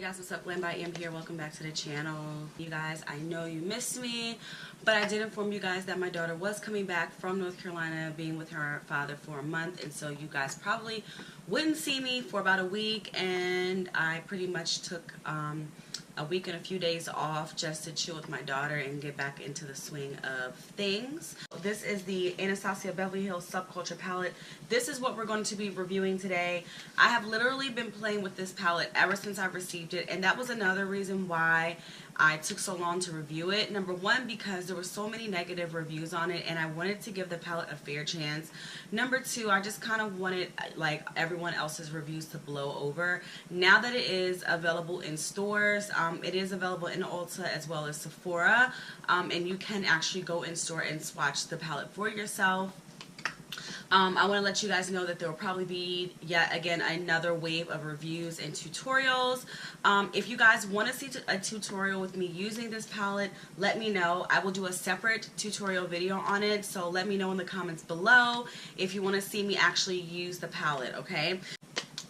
Hey guys, what's up? Glam by Am here. Welcome back to the channel. You guys, I know you missed me, but I did inform you guys that my daughter was coming back from North Carolina, being with her father for a month, and so you guys probably wouldn't see me for about a week, and I pretty much took a week and a few days off just to chill with my daughter and get back into the swing of things. This is the Anastasia Beverly Hills Subculture Palette. This is what we're going to be reviewing today. I have literally been playing with this palette ever since I received it, and that was another reason why I took so long to review it. Number one, because there were so many negative reviews on it and I wanted to give the palette a fair chance. Number two, I just kind of wanted like everyone else's reviews to blow over. Now that it is available in stores, it is available in Ulta as well as Sephora, and you can actually go in store and swatch the palette for yourself. I want to let you guys know that there will probably be, yet again, another wave of reviews and tutorials. If you guys want to see a tutorial with me using this palette, let me know. I will do a separate tutorial video on it, so let me know in the comments below if you want to see me actually use the palette, okay?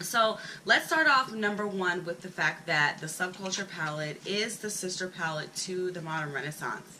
So let's start off number one with the fact that the Subculture Palette is the sister palette to the Modern Renaissance.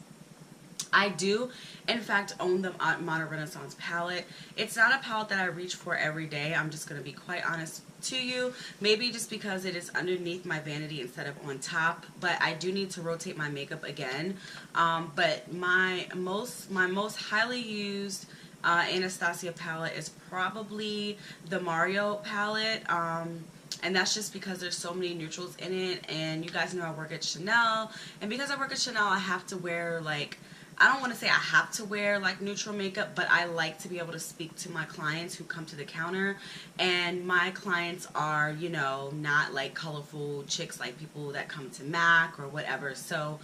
I do, in fact, own the Modern Renaissance palette. It's not a palette that I reach for every day. I'm just going to be quite honest to you. Maybe just because it is underneath my vanity instead of on top. But I do need to rotate my makeup again. But my most highly used Anastasia palette is probably the Mario palette. And that's just because there's so many neutrals in it. And you guys know I work at Chanel. And because I work at Chanel, I have to wear like... I don't want to say I have to wear like neutral makeup, but I like to be able to speak to my clients who come to the counter, and my clients are, you know, not like colorful chicks like people that come to MAC or whatever. So,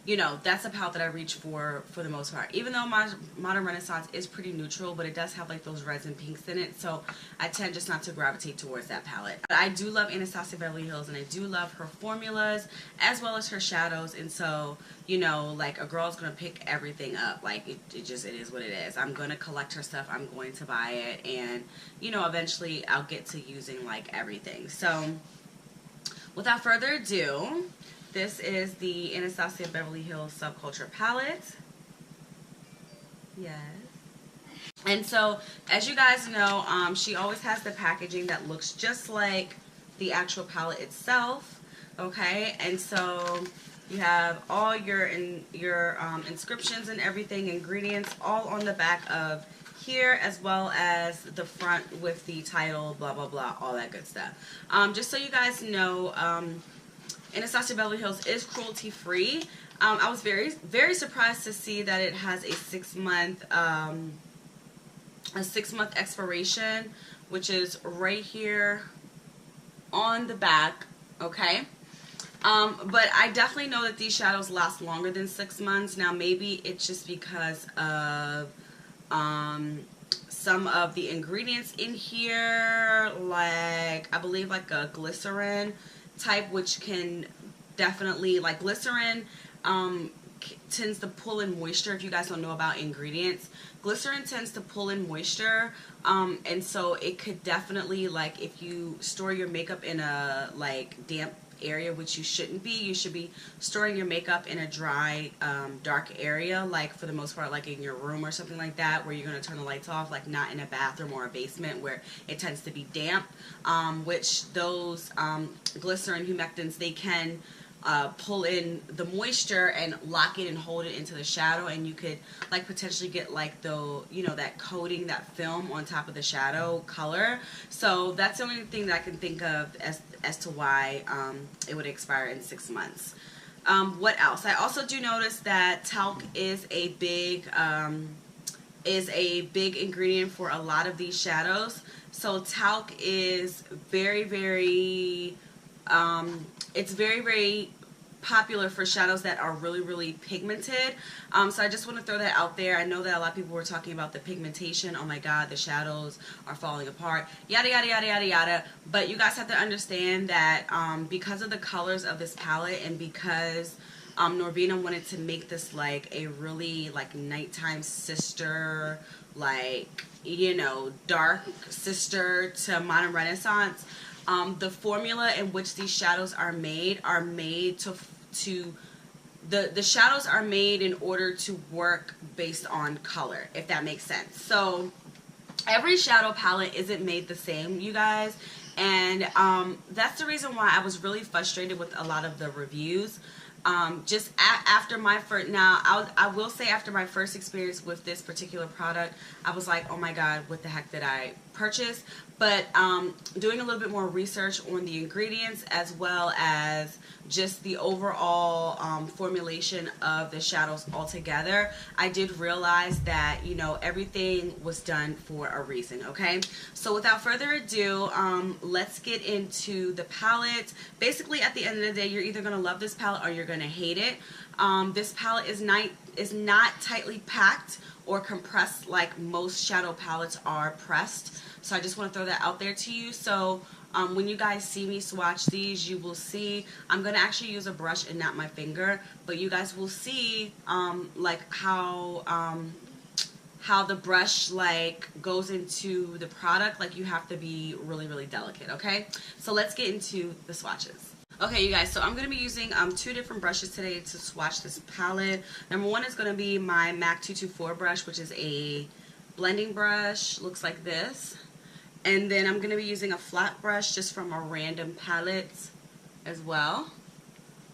you know, that's a palette that I reach for the most part. Even though my Modern Renaissance is pretty neutral, but it does have like those reds and pinks in it, so I tend just not to gravitate towards that palette. But I do love Anastasia Beverly Hills, and I do love her formulas as well as her shadows, and so, you know, like a girl's gonna pick everything up. Like it is what it is. I'm gonna collect her stuff, I'm going to buy it, and you know, eventually I'll get to using like everything. So without further ado, this is the Anastasia Beverly Hills Subculture Palette. Yes. And so, as you guys know, she always has the packaging that looks just like the actual palette itself. Okay, and so you have all your inscriptions and everything, ingredients, all on the back of here, as well as the front with the title, blah blah blah, all that good stuff. Just so you guys know, Anastasia Beverly Hills is cruelty free. I was very surprised to see that it has a 6-month expiration, which is right here on the back. Okay. But I definitely know that these shadows last longer than 6 months. Now maybe it's just because of some of the ingredients in here, like I believe like a glycerin type, which can definitely, like glycerin tends to pull in moisture. If you guys don't know about ingredients, glycerin tends to pull in moisture, and so it could definitely, like if you store your makeup in a like damp area, which you shouldn't be. You should be storing your makeup in a dry, dark area, like for the most part, like in your room or something like that, where you're going to turn the lights off, like not in a bathroom or a basement where it tends to be damp, which those glycerin humectants, they can pull in the moisture and lock it and hold it into the shadow, and you could like potentially get like the, you know, that coating, that film on top of the shadow color. So that's the only thing that I can think of as to why it would expire in 6 months. What else? I also do notice that talc is a big ingredient for a lot of these shadows. So talc is very it's very popular for shadows that are really pigmented. So I just want to throw that out there. I know that a lot of people were talking about the pigmentation. Oh my god, the shadows are falling apart, yada yada yada yada yada. But you guys have to understand that because of the colors of this palette, and because Norvina wanted to make this like a really like nighttime sister, like, you know, dark sister to Modern Renaissance, the formula in which these shadows are made the shadows are made in order to work based on color, if that makes sense. So every shadow palette isn't made the same, you guys, and that's the reason why I was really frustrated with a lot of the reviews. Just after my first, now I will say after my first experience with this particular product, I was like, oh my god, what the heck did I purchase? But doing a little bit more research on the ingredients as well as just the overall formulation of the shadows altogether, I did realize that, you know, everything was done for a reason, okay? So without further ado, let's get into the palette. Basically, at the end of the day, you're either going to love this palette or you're going to hate it. This palette is not tightly packed or compressed like most shadow palettes are pressed. So I just want to throw that out there to you. So when you guys see me swatch these, you will see I'm going to actually use a brush and not my finger, but you guys will see like how the brush like goes into the product. Like, you have to be really, really delicate, okay? So let's get into the swatches. Okay, you guys, so I'm going to be using two different brushes today to swatch this palette. Number one is going to be my MAC 224 brush, which is a blending brush, looks like this. And then I'm going to be using a flat brush just from a random palette as well.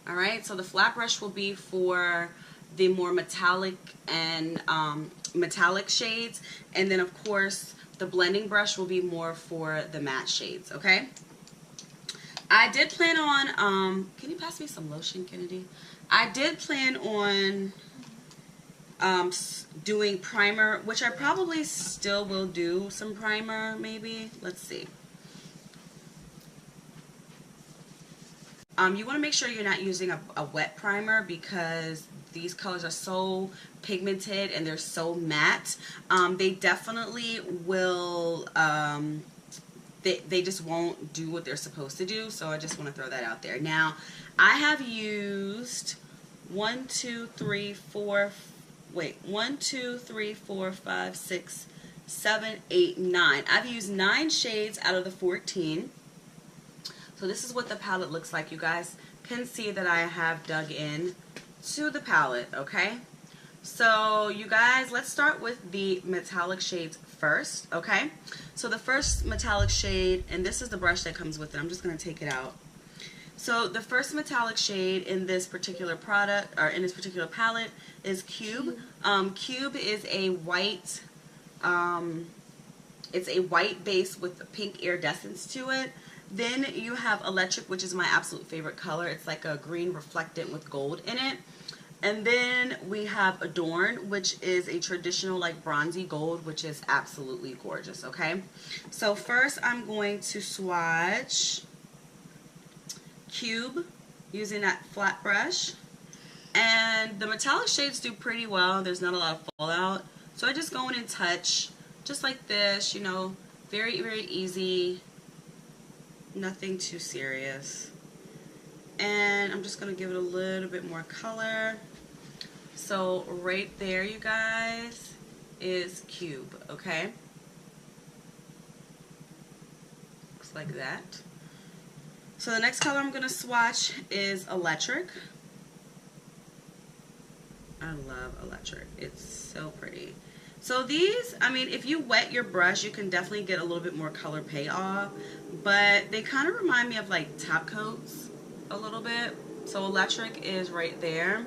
Alright, so the flat brush will be for the more metallic and metallic shades. And then, of course, the blending brush will be more for the matte shades, okay? I did plan on, can you pass me some lotion, Kennedy? I did plan on doing primer, which I probably still will do some primer, maybe. Let's see. You want to make sure you're not using a wet primer because these colors are so pigmented and they're so matte. They definitely will, they just won't do what they're supposed to do, so I just want to throw that out there. Now, I have used 1, 2, 3, 4, 5, 6, 7, 8, 9. I've used 9 shades out of the 14. So this is what the palette looks like. You guys can see that I have dug in to the palette, okay? So you guys, let's start with the metallic shades first, okay? So the first metallic shade, and this is the brush that comes with it. I'm just going to take it out. So the first metallic shade in this particular product, or in this particular palette, is Cube. Cube is a white, it's a white base with pink iridescence to it. Then you have Electric, which is my absolute favorite color. It's like a green reflectant with gold in it. And then we have Adorn, which is a traditional like bronzy gold, which is absolutely gorgeous, okay? So first I'm going to swatch Cube using that flat brush. And the metallic shades do pretty well. There's not a lot of fallout. So I just go in and touch, just like this, you know, very, very easy. Nothing too serious. And I'm just going to give it a little bit more color. So right there, you guys, is Cube, okay? Looks like that. So the next color I'm going to swatch is Electric. I love Electric. It's so pretty. So these, I mean, if you wet your brush, you can definitely get a little bit more color payoff. But they kind of remind me of like top coats a little bit. So Electric is right there.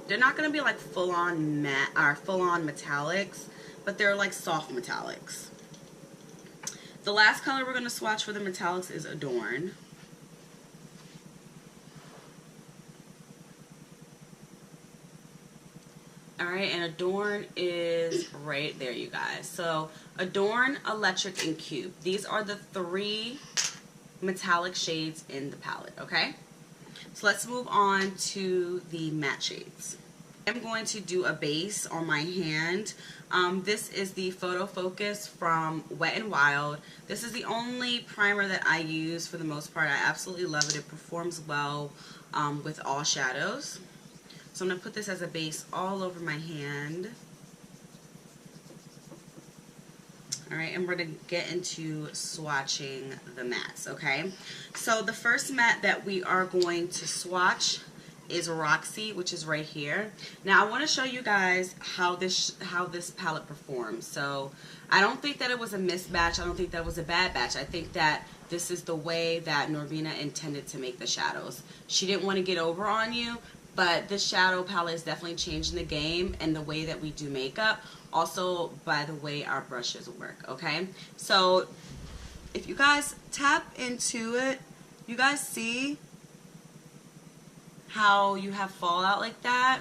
They're not going to be like full-on matte or full-on metallics, but they're like soft metallics. The last color we're going to swatch for the metallics is Adorn. Alright, and Adorn is right there, you guys. So Adorn, Electric, and Cube. These are the 3 metallic shades in the palette, okay? So let's move on to the matte shades. I'm going to do a base on my hand. This is the Photo Focus from Wet n Wild. This is the only primer that I use for the most part. I absolutely love it. It performs well with all shadows. So I'm going to put this as a base all over my hand. All right, and we're going to get into swatching the mattes, okay? So the first matte that we are going to swatch is Roxy, which is right here. Now I want to show you guys how this palette performs. So I don't think that it was a mismatch. I don't think that was a bad batch. I think that this is the way that Norvina intended to make the shadows. She didn't want to get over on you, but this shadow palette is definitely changing the game and the way that we do makeup. Also by the way our brushes work, okay? So if you guys tap into it, you guys see how you have fallout like that,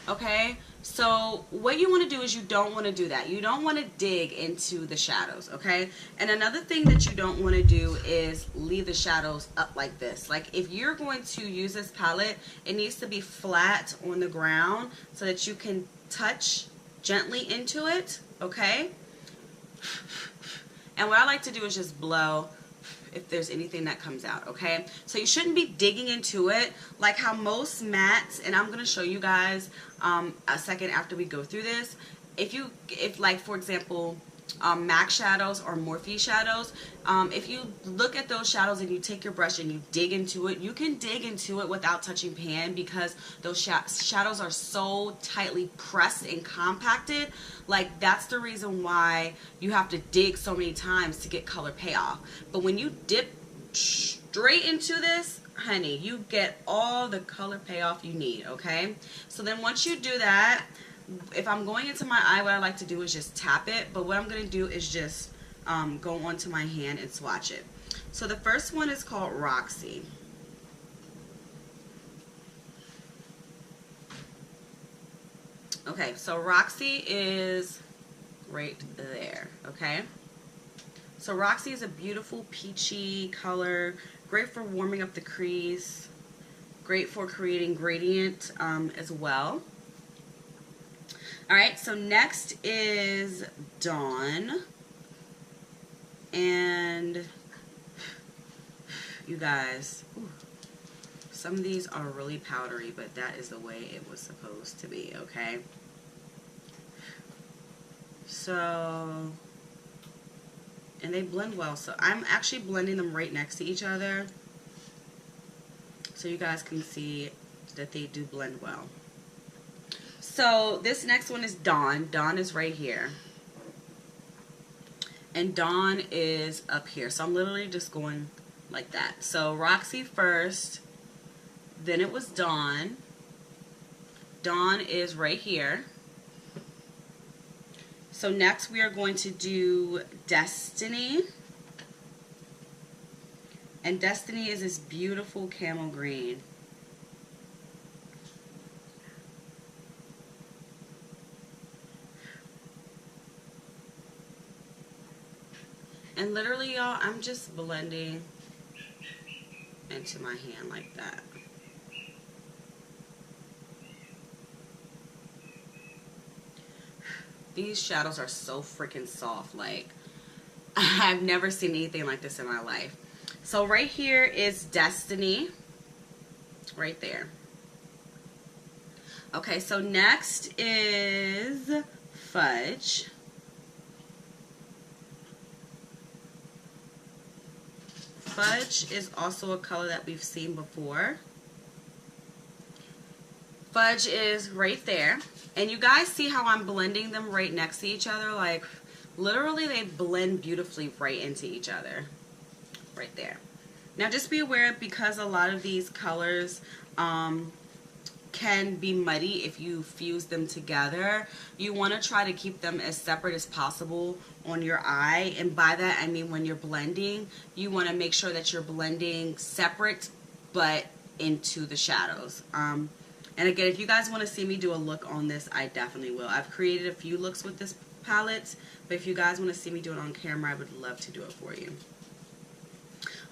okay? So what you want to do is you don't want to do that. You don't want to dig into the shadows, okay? And another thing that you don't want to do is leave the shadows up like this. Like if you're going to use this palette, it needs to be flat on the ground so that you can touch gently into it, okay? And what I like to do is just blow if there's anything that comes out, okay? So you shouldn't be digging into it like how most mattes, and I'm going to show you guys a second after we go through this. If like for example MAC shadows or Morphe shadows, if you look at those shadows and you take your brush and you dig into it, you can dig into it without touching pan because those shadows are so tightly pressed and compacted. Like that's the reason why you have to dig so many times to get color payoff. But when you dip straight into this, honey, you get all the color payoff you need, okay? So then once you do that, if I'm going into my eye, what I like to do is just tap it, but what I'm going to do is just go onto my hand and swatch it. So the first one is called Roxy. Okay, so Roxy is right there, okay? So Roxy is a beautiful peachy color, great for warming up the crease, great for creating gradient as well. Alright, so next is Dawn, and you guys, some of these are really powdery, but that is the way it was supposed to be, okay? So, and they blend well, so I'm actually blending them right next to each other so you guys can see that they do blend well. So this next one is Dawn. Dawn is right here. And Dawn is up here. So I'm literally just going like that. So Roxy first. Then it was Dawn. Dawn is right here. So next we are going to do Destiny. And Destiny is this beautiful camel green. And literally, y'all, I'm just blending into my hand like that. These shadows are so freaking soft. Like, I've never seen anything like this in my life. So right here is Destiny. Right there. Okay, so next is Fudge. Fudge is also a color that we've seen before. Fudge is right there. And you guys see how I'm blending them right next to each other? Like, literally they blend beautifully right into each other. Right there. Now just be aware, because a lot of these colors can be muddy if you fuse them together. You want to try to keep them as separate as possible on your eye, and by that I mean when you're blending, you want to make sure that you're blending separate but into the shadows. And again, if you guys want to see me do a look on this, I definitely will. I've created a few looks with this palette, but if you guys want to see me do it on camera, I would love to do it for you.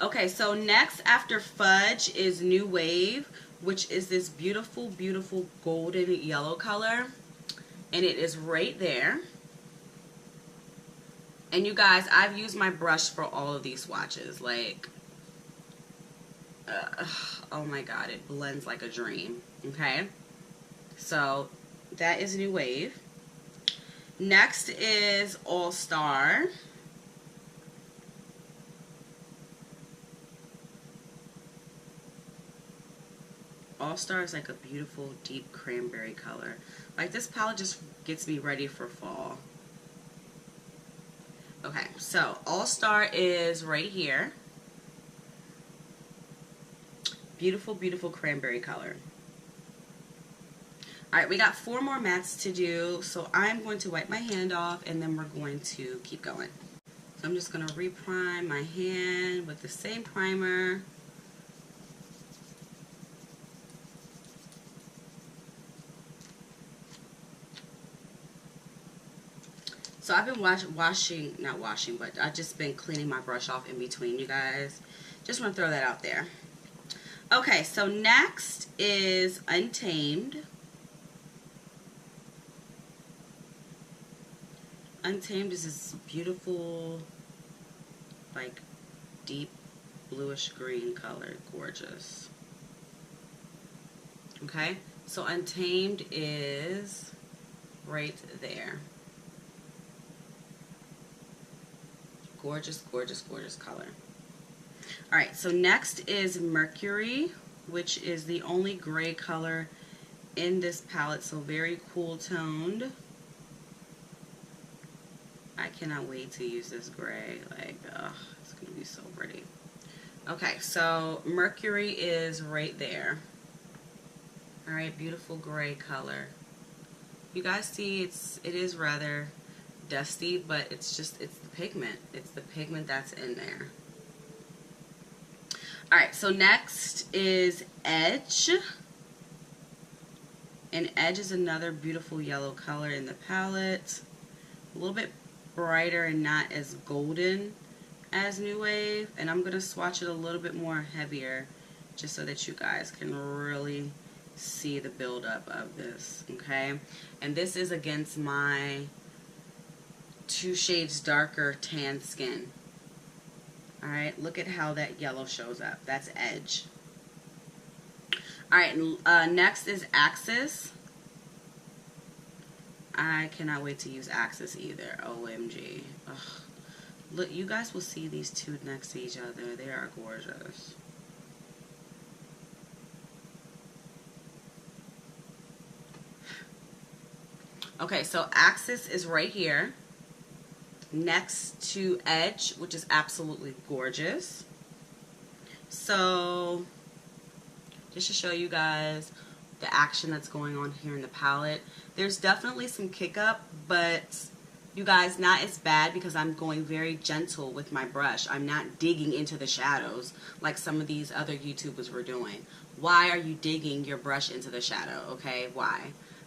Okay, so next after Fudge is New Wave, which is this beautiful, beautiful golden yellow color. And it is right there. And you guys, I've used my brush for all of these swatches. Like, oh my god, it blends like a dream. Okay? So, that is New Wave. Next is All Star. All Star is like a beautiful deep cranberry color. Like, this palette just gets me ready for fall. Okay, so All Star is right here. Beautiful, beautiful cranberry color. Alright, we got 4 more mattes to do, so I'm going to wipe my hand off and then we're going to keep going. So I'm just going to reprime my hand with the same primer. So I've been not washing, but I've just been cleaning my brush off in between, you guys. Just want to throw that out there. Okay, so next is Untamed. Untamed is this beautiful, like, deep bluish green color. Gorgeous. Okay, so Untamed is right there. Gorgeous, gorgeous, gorgeous color. Alright, so next is Mercury, which is the only gray color in this palette, so very cool toned. I cannot wait to use this gray. Like, it's going to be so pretty. Okay, so Mercury is right there. Alright, beautiful gray color. You guys see it is rather dusty, but it's the pigment. It's the pigment that's in there. Alright, so next is Edge. And Edge is another beautiful yellow color in the palette. A little bit brighter and not as golden as New Wave. And I'm going to swatch it a little bit more heavier just so that you guys can really see the buildup of this. Okay? And this is against my 2 shades darker tan skin. Alright, look at how that yellow shows up. That's Edge. Alright, next is Axis. I cannot wait to use Axis either. OMG. Ugh. Look, you guys will see these two next to each other. They are gorgeous. Okay, so Axis is right here, next to Edge, which is absolutely gorgeous. So, just to show you guys the action that's going on here in the palette, there's definitely some kick up, but you guys, not as bad because I'm going very gentle with my brush. I'm not digging into the shadows like some of these other YouTubers were doing. Why are you digging your brush into the shadow? Okay, why?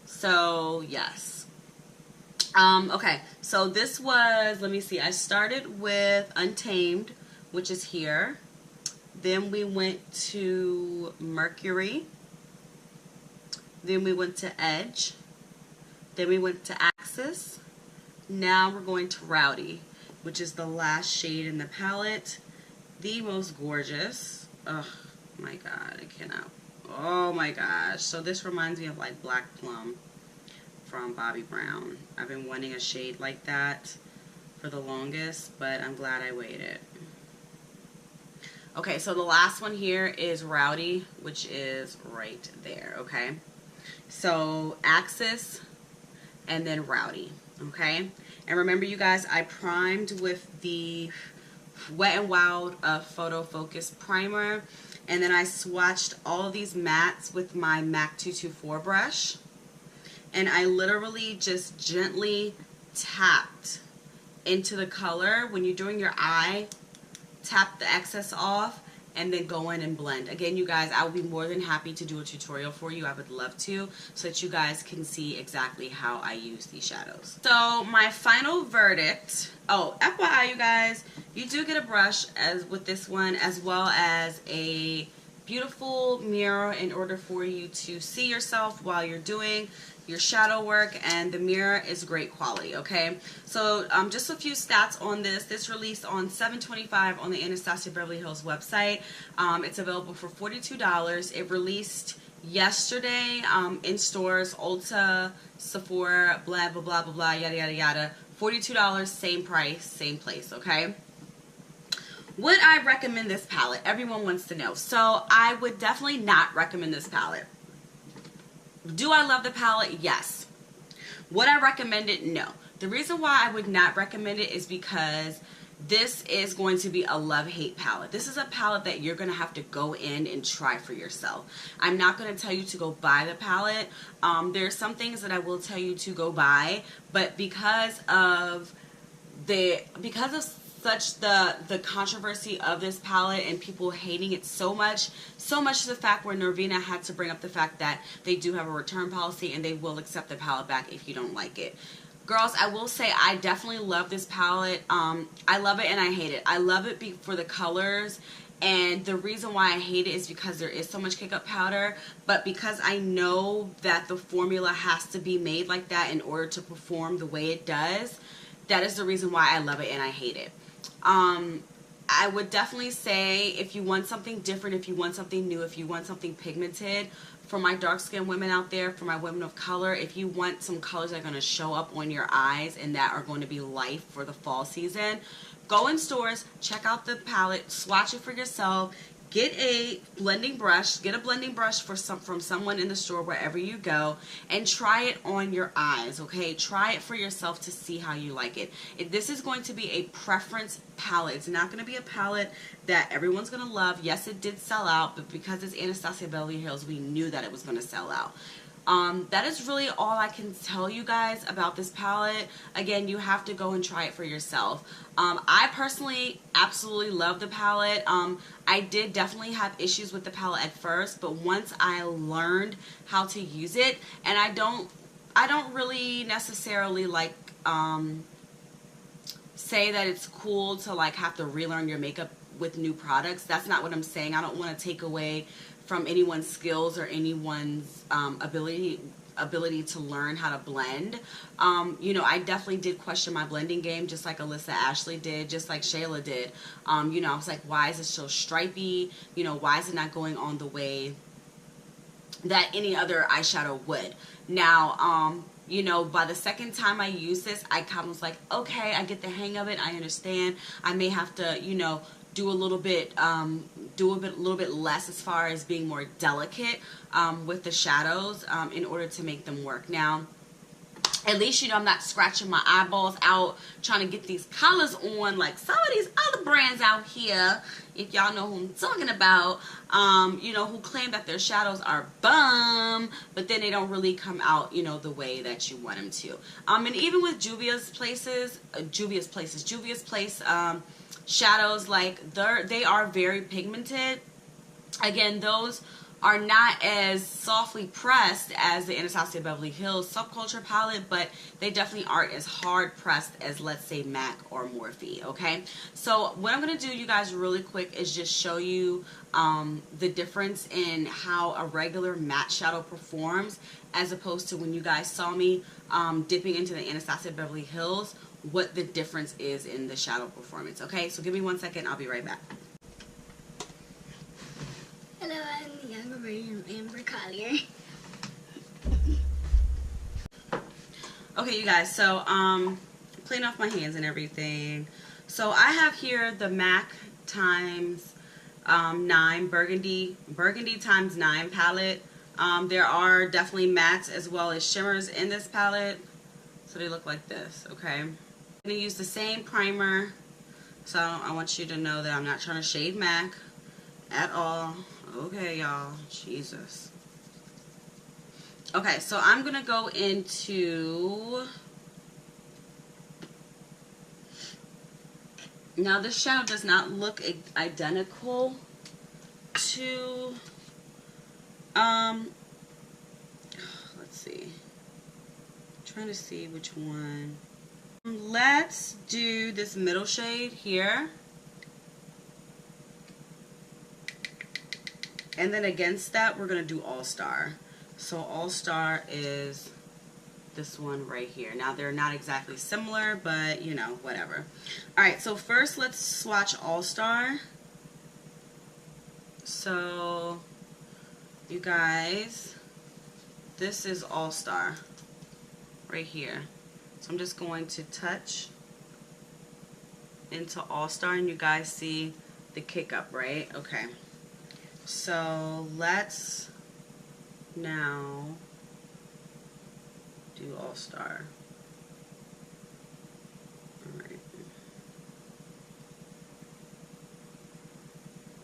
So, yes. Okay, so this was, let me see, I started with Untamed, which is here. Then we went to Mercury. Then we went to Edge. Then we went to Axis. Now we're going to Rowdy, which is the last shade in the palette. The most gorgeous. Oh my god, I cannot. Oh my gosh. So this reminds me of like Black Plum from Bobbi Brown. I've been wanting a shade like that for the longest, but I'm glad I waited. Okay, so the last one here is Rowdy, which is right there, okay? So Axis and then Rowdy, okay? And remember, you guys, I primed with the Wet n Wild Photo Focus Primer, and then I swatched all of these mattes with my MAC 224 brush. And I literally just gently tapped into the color. When you're doing your eye, tap the excess off and then go in and blend. Again, you guys, I would be more than happy to do a tutorial for you. I would love to, so that you guys can see exactly how I use these shadows. So my final verdict, oh, FYI, you guys, you do get a brush as with this one, as well as a beautiful mirror in order for you to see yourself while you're doing your shadow work, and the mirror is great quality, okay? So just a few stats on this. This released on $7.25 on the Anastasia Beverly Hills website. It's available for $42. It released yesterday in stores, Ulta, Sephora, blah, blah, blah, blah, blah, yada, yada, yada. $42, same price, same place, okay? Would I recommend this palette? Everyone wants to know. So I would definitely not recommend this palette. Do I love the palette? Yes. Would I recommend it? No. The reason why I would not recommend it is because this is going to be a love-hate palette. This is a palette that you're going to have to go in and try for yourself. I'm not going to tell you to go buy the palette. There's some things that I will tell you to go buy, but because of such the controversy of this palette and people hating it so much to the fact where Norvina had to bring up the fact that they do have a return policy and they will accept the palette back if you don't like it. Girls, I will say I definitely love this palette. I love it and I hate it. I love it for the colors, and the reason why I hate it is because there is so much Kick Up powder, but because I know that the formula has to be made like that in order to perform the way it does, that is the reason why I love it and I hate it. I would definitely say if you want something different, if you want something new, if you want something pigmented, for my dark skinned women out there, for my women of color, if you want some colors that are going to show up on your eyes and that are going to be life for the fall season, go in stores, check out the palette, swatch it for yourself, get a blending brush, from someone in the store wherever you go, and try it on your eyes, okay? Try it for yourself to see how you like it. This is going to be a preference palette. It's not going to be a palette that everyone's going to love. Yes, it did sell out, but because it's Anastasia Beverly Hills, we knew that it was going to sell out. That is really all I can tell you guys about this palette. Again, you have to go and try it for yourself. I personally absolutely love the palette. I did definitely have issues with the palette at first, but once I learned how to use it, and I don't really necessarily like say that it's cool to like have to relearn your makeup with new products. That's not what I'm saying. I don't want to take away from anyone's skills or anyone's ability to learn how to blend. You know, I definitely did question my blending game, just like Alyssa Ashley did, just like Shayla did. You know, I was like, why is it so stripy? You know, why is it not going on the way that any other eyeshadow would? Now, you know, by the second time I used this, I kind of was like, okay, I get the hang of it. I understand. I may have to, you know, do a little bit less as far as being more delicate with the shadows in order to make them work. Now, at least, you know, I'm not scratching my eyeballs out trying to get these colors on like some of these other brands out here, if y'all know who I'm talking about, you know, who claim that their shadows are bum, but then they don't really come out, you know, the way that you want them to. And even with Juvia's Place shadows, like they are very pigmented. Again, those are not as softly pressed as the Anastasia Beverly Hills Subculture Palette, but they definitely aren't as hard pressed as, let's say, MAC or Morphe, okay? So what I'm going to do, you guys, really quick is just show you the difference in how a regular matte shadow performs as opposed to when you guys saw me dipping into the Anastasia Beverly Hills, what the difference is in the shadow performance, okay? So give me 1 second, I'll be right back. Hello, I'm the younger version of Amber Collier. Okay, you guys, so clean off my hands and everything. So I have here the MAC times 9 Burgundy times 9 palette. There are definitely mattes as well as shimmers in this palette. So they look like this, okay? I'm going to use the same primer. So I want you to know that I'm not trying to shade MAC at all. Okay, y'all. Jesus. Okay, so I'm going to go into... Now, this shadow does not look identical to... let's see. I'm trying to see which one. Let's do this middle shade here. And then against that, we're going to do All Star. So All Star is this one right here. Now, they're not exactly similar, but, you know, whatever. All right, so first let's swatch All Star. So You guys, this is All Star right here. So I'm just going to touch into All Star, and you guys see the kick up, right? Okay. So let's now do All Star. All right.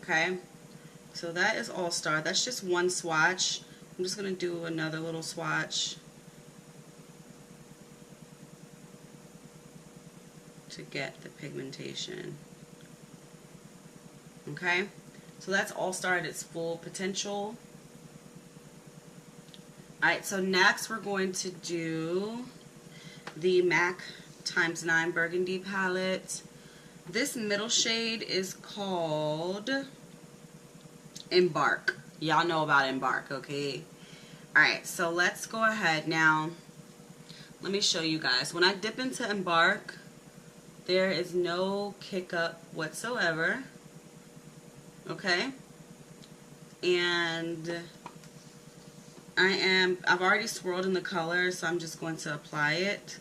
Okay. So that is All Star. That's just one swatch. I'm just going to do another little swatch to get the pigmentation. Okay, so that's All Star at its full potential. Alright, so next we're going to do the MAC x9 Burgundy palette. This middle shade is called Embark. Y'all know about Embark, okay? Alright, so let's go ahead now. Let me show you guys. When I dip into Embark, there is no kick up whatsoever. Okay? And I've already swirled in the color, so I'm just going to apply it.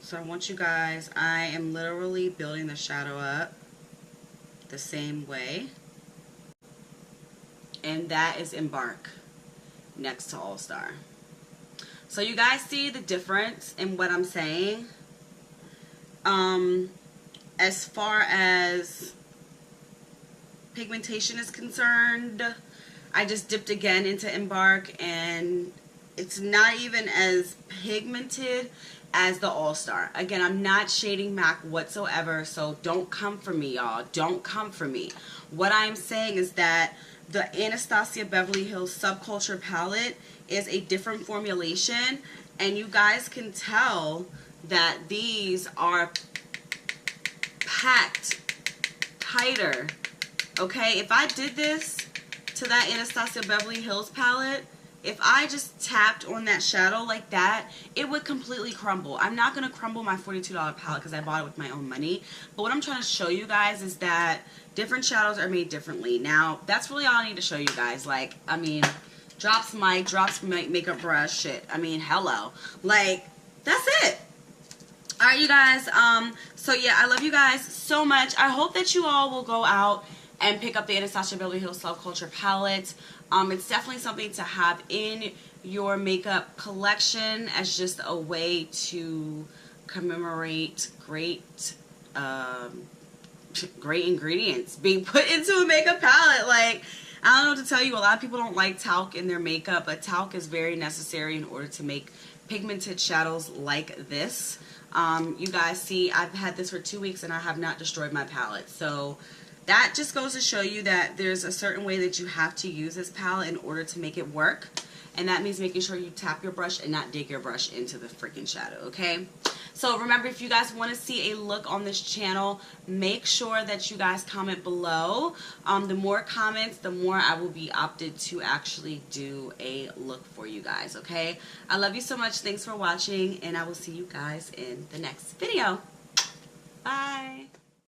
So I want you guys, I am literally building the shadow up the same way. And that is Embark next to All Star. So you guys see the difference in what I'm saying? As far as pigmentation is concerned, I just dipped again into Embark, and it's not even as pigmented as the All Star. Again, I'm not shading MAC whatsoever, so don't come for me, y'all. Don't come for me. What I'm saying is that the Anastasia Beverly Hills Subculture Palette is a different formulation, and you guys can tell that these are packed tighter. Okay, if I did this to that Anastasia Beverly Hills palette, if I just tapped on that shadow like that, it would completely crumble. I'm not going to crumble my $42 palette because I bought it with my own money. But what I'm trying to show you guys is that different shadows are made differently. Now, that's really all I need to show you guys. Like, I mean, drops mic, drops makeup brush, shit. I mean, hello. Like, that's it. Alright, you guys. So yeah, I love you guys so much. I hope that you all will go out and pick up the Anastasia Beverly Hills Subculture Palette. It's definitely something to have in your makeup collection as just a way to commemorate great ingredients being put into a makeup palette. Like, I don't know what to tell you. A lot of people don't like talc in their makeup, but talc is very necessary in order to make pigmented shadows like this. You guys see, I've had this for 2 weeks and I have not destroyed my palette. So that just goes to show you that there's a certain way that you have to use this palette in order to make it work. And that means making sure you tap your brush and not dig your brush into the freaking shadow, okay? So remember, if you guys want to see a look on this channel, make sure that you guys comment below. The more comments, the more I will be opted to actually do a look for you guys, okay? I love you so much. Thanks for watching, and I will see you guys in the next video. Bye.